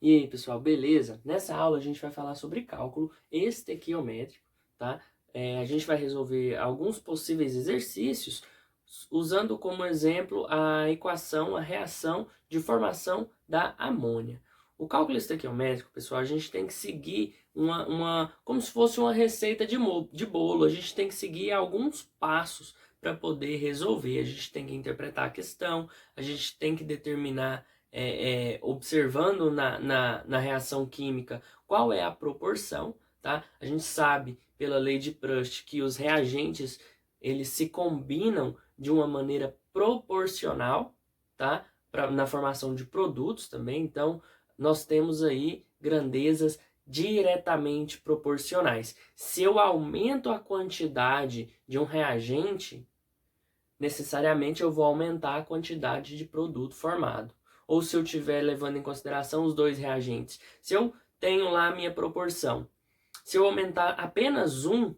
E aí, pessoal, beleza? Nessa aula a gente vai falar sobre cálculo estequiométrico, tá? A gente vai resolver alguns possíveis exercícios usando como exemplo a equação, a reação de formação da amônia. O cálculo estequiométrico, pessoal, a gente tem que seguir como se fosse uma receita de bolo. A gente tem que seguir alguns passos para poder resolver. A gente tem que interpretar a questão, a gente tem que determinar observando na reação química qual é a proporção, tá? A gente sabe pela lei de Proust que os reagentes eles se combinam de uma maneira proporcional, tá? Na formação de produtos também. Então, nós temos aí grandezas diretamente proporcionais. Se eu aumento a quantidade de um reagente, necessariamente eu vou aumentar a quantidade de produto formado. Ou se eu estiver levando em consideração os dois reagentes. Se eu tenho lá a minha proporção, se eu aumentar apenas um,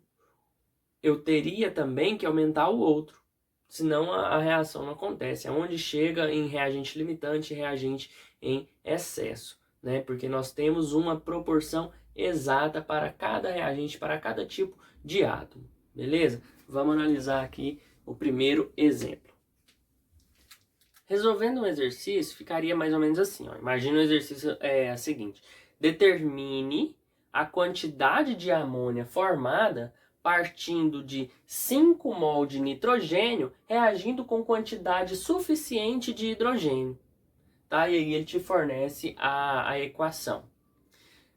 eu teria também que aumentar o outro. Senão a reação não acontece. É onde chega em reagente limitante e reagente em excesso, né? Porque nós temos uma proporção exata para cada reagente, para cada tipo de átomo. Beleza? Vamos analisar aqui o primeiro exemplo. Resolvendo um exercício, ficaria mais ou menos assim. Ó. Imagina o exercício é o seguinte. Determine a quantidade de amônia formada partindo de 5 mol de nitrogênio reagindo com quantidade suficiente de hidrogênio. Tá? E aí ele te fornece a equação.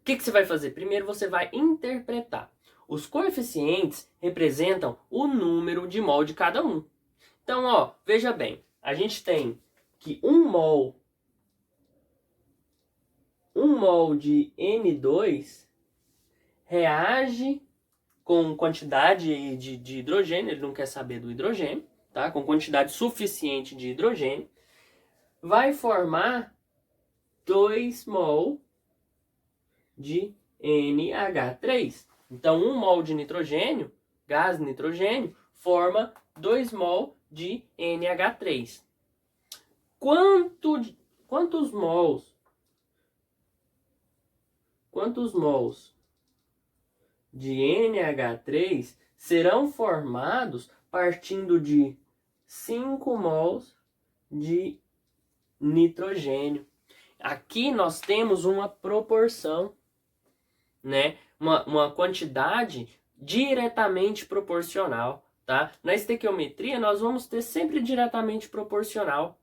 O que você vai fazer? Primeiro você vai interpretar. Os coeficientes representam o número de mol de cada um. Então, ó, veja bem, a gente tem que 1 mol de N2 reage com quantidade de hidrogênio, ele não quer saber do hidrogênio, tá? Com quantidade suficiente de hidrogênio, vai formar 2 mol de NH3. Então, 1 mol de nitrogênio, gás nitrogênio, forma 2 mol de NH3. Quantos mols de NH3 serão formados partindo de 5 mols de nitrogênio? Aqui nós temos uma proporção, né? Uma quantidade diretamente proporcional, tá? Na estequiometria nós vamos ter sempre diretamente proporcional.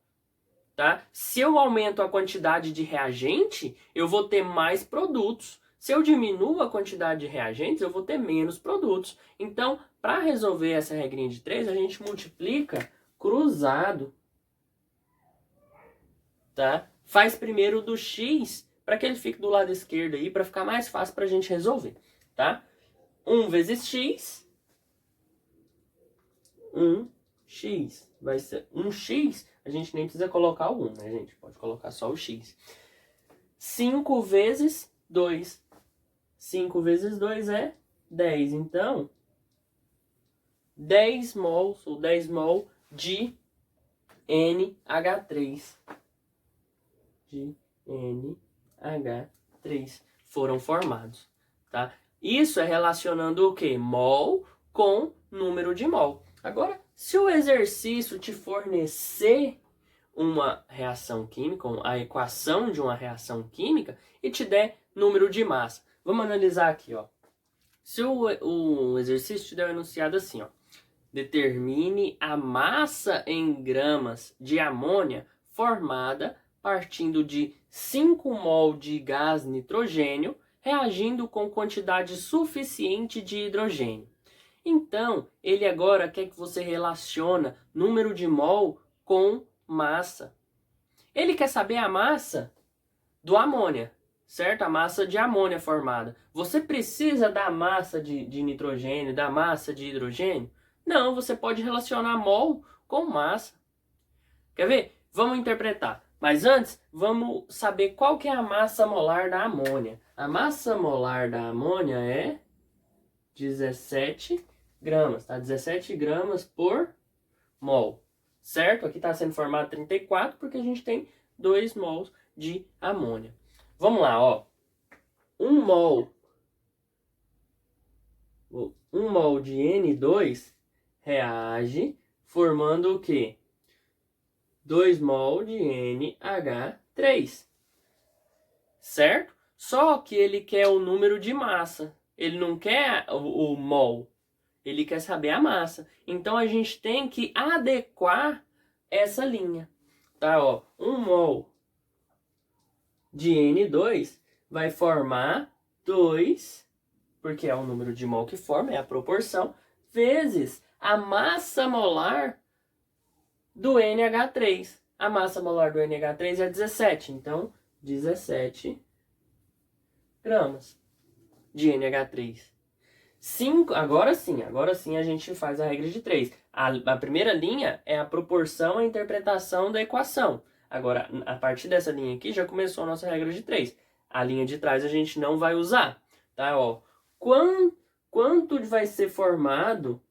Tá? Se eu aumento a quantidade de reagente, eu vou ter mais produtos. Se eu diminuo a quantidade de reagentes, eu vou ter menos produtos. Então, para resolver essa regrinha de 3, a gente multiplica cruzado. Tá? Faz primeiro do x para que ele fique do lado esquerdo aí, para ficar mais fácil para a gente resolver. Tá? 1 vezes x, 1x. Vai ser 1x, a gente nem precisa colocar o 1, né, gente? Pode colocar só o x. 5 vezes 2. 5 vezes 2 é 10. Então, 10 mols, ou 10 mol de NH3. De NH3 foram formados, tá? Isso é relacionando o quê? Mol com número de mol. Agora, se o exercício te fornecer uma reação química, a equação de uma reação química, e te der número de massa. Vamos analisar aqui, ó. Se o exercício te der um enunciado assim, ó. Determine a massa em gramas de amônia formada partindo de 5 mol de gás nitrogênio reagindo com quantidade suficiente de hidrogênio. Então, ele agora quer que você relacione número de mol com massa. Ele quer saber a massa do amônia, certo? A massa de amônia formada. Você precisa da massa de nitrogênio, da massa de hidrogênio? Não, você pode relacionar mol com massa. Quer ver? Vamos interpretar. Mas antes, vamos saber qual que é a massa molar da amônia. A massa molar da amônia é 17 gramas, tá? 17 gramas por mol, certo? Aqui está sendo formado 34 porque a gente tem 2 mols de amônia. Vamos lá, ó. 1 mol de N2 reage formando o quê? 2 mol de NH3. Certo? Só que ele quer o número de massa. Ele não quer o mol. Ele quer saber a massa. Então a gente tem que adequar essa linha. Tá, ó. 1 mol de N2 vai formar 2, porque é o número de mol que forma, é a proporção, vezes a massa molar do NH3. A massa molar do NH3 é 17, então 17 gramas de NH3. 5, agora sim a gente faz a regra de 3. A primeira linha é a proporção à interpretação da equação. Agora, a partir dessa linha aqui, já começou a nossa regra de 3. A linha de trás a gente não vai usar, tá? Ó, quanto vai ser formado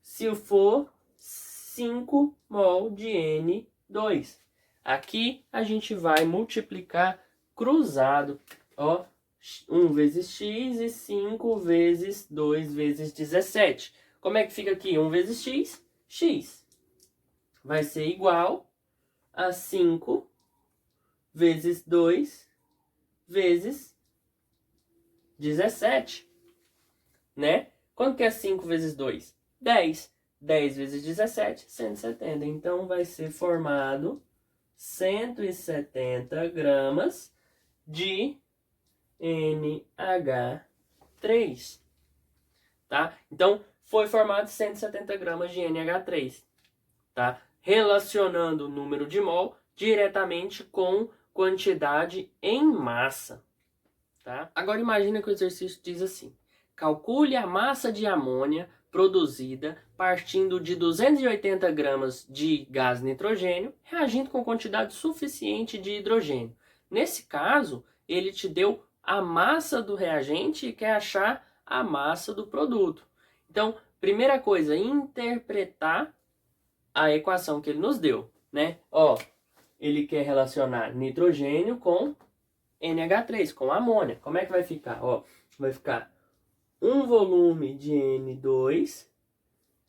se for 5 mol de N2? Aqui a gente vai multiplicar cruzado, ó. 1 vezes x e 5 vezes 2 vezes 17. Como é que fica aqui? 1 vezes x, x. Vai ser igual a 5 vezes 2 vezes 17. Né? Quanto que é 5 vezes 2? 10. 10 vezes 17, 170. Então vai ser formado 170 gramas de NH3, tá? Então, foi formado 170 gramas de NH3, tá? Relacionando o número de mol diretamente com quantidade em massa, tá? Agora, imagina que o exercício diz assim: calcule a massa de amônia produzida partindo de 280 gramas de gás nitrogênio, reagindo com quantidade suficiente de hidrogênio. Nesse caso, ele te deu a massa do reagente e quer achar a massa do produto. Então, primeira coisa, interpretar a equação que ele nos deu, né? Ó, ele quer relacionar nitrogênio com NH3, com amônia. Como é que vai ficar? Ó, vai ficar 1 volume de N2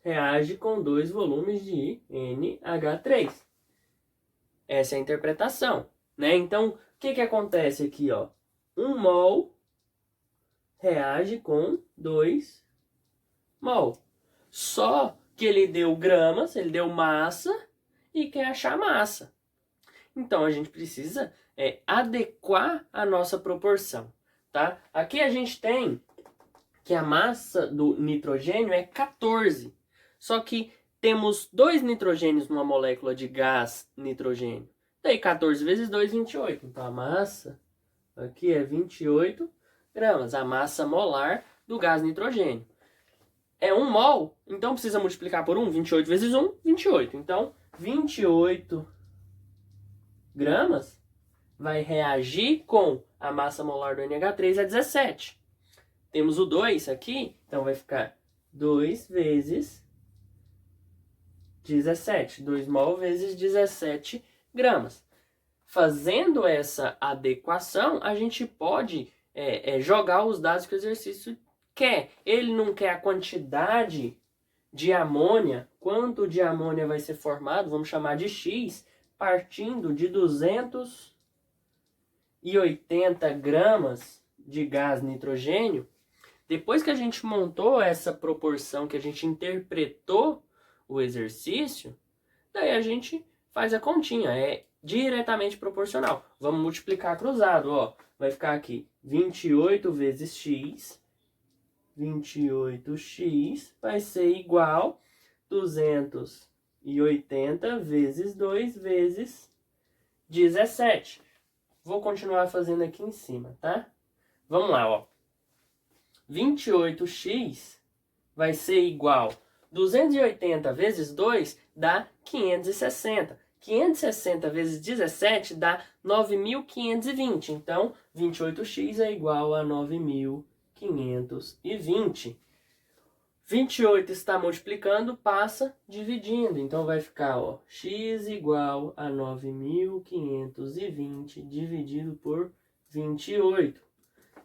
reage com 2 volumes de NH3. Essa é a interpretação, né? Então, o que acontece aqui, ó? 1 mol reage com 2 mol. Só que ele deu gramas, ele deu massa e quer achar massa. Então a gente precisa adequar a nossa proporção, tá? Aqui a gente tem que a massa do nitrogênio é 14. Só que temos 2 nitrogênios numa molécula de gás nitrogênio. Daí 14 vezes 2, 28. Então a massa aqui é 28 gramas, a massa molar do gás nitrogênio. É 1 mol, então precisa multiplicar por 1. 28 vezes 1, 28. Então, 28 gramas vai reagir com a massa molar do NH3 é 17. Temos o 2 aqui, então vai ficar 2 vezes 17. 2 mol vezes 17 gramas. Fazendo essa adequação, a gente pode jogar os dados que o exercício quer. Ele não quer a quantidade de amônia, quanto de amônia vai ser formado, vamos chamar de X, partindo de 280 gramas de gás nitrogênio. Depois que a gente montou essa proporção, que a gente interpretou o exercício, daí a gente faz a continha, é diretamente proporcional. Vamos multiplicar cruzado, ó. Vai ficar aqui 28 vezes x, 28x vai ser igual 280 vezes 2 vezes 17. Vou continuar fazendo aqui em cima, tá? Vamos lá, ó. 28x vai ser igual 280 vezes 2 dá 560. 560 vezes 17 dá 9.520. Então, 28x é igual a 9.520. 28 está multiplicando, passa dividindo. Então vai ficar, ó, x igual a 9.520 dividido por 28.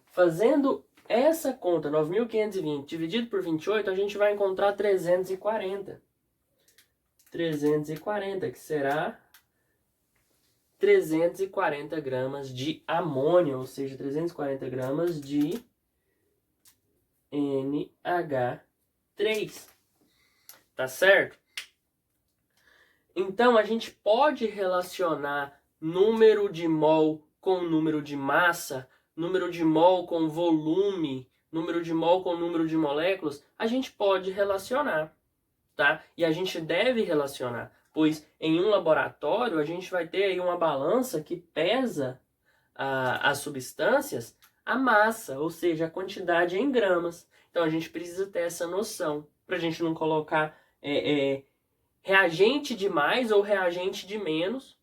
Fazendo essa conta, 9.520 dividido por 28, a gente vai encontrar 340. 340, que será 340 gramas de amônia, ou seja, 340 gramas de NH3. Tá certo? Então, a gente pode relacionar número de mol com número de massa, número de mol com volume, número de mol com número de moléculas. A gente pode relacionar, tá? E a gente deve relacionar, pois em um laboratório a gente vai ter aí uma balança que pesa as substâncias, a massa, ou seja, a quantidade em gramas. Então a gente precisa ter essa noção, para a gente não colocar reagente de mais ou reagente de menos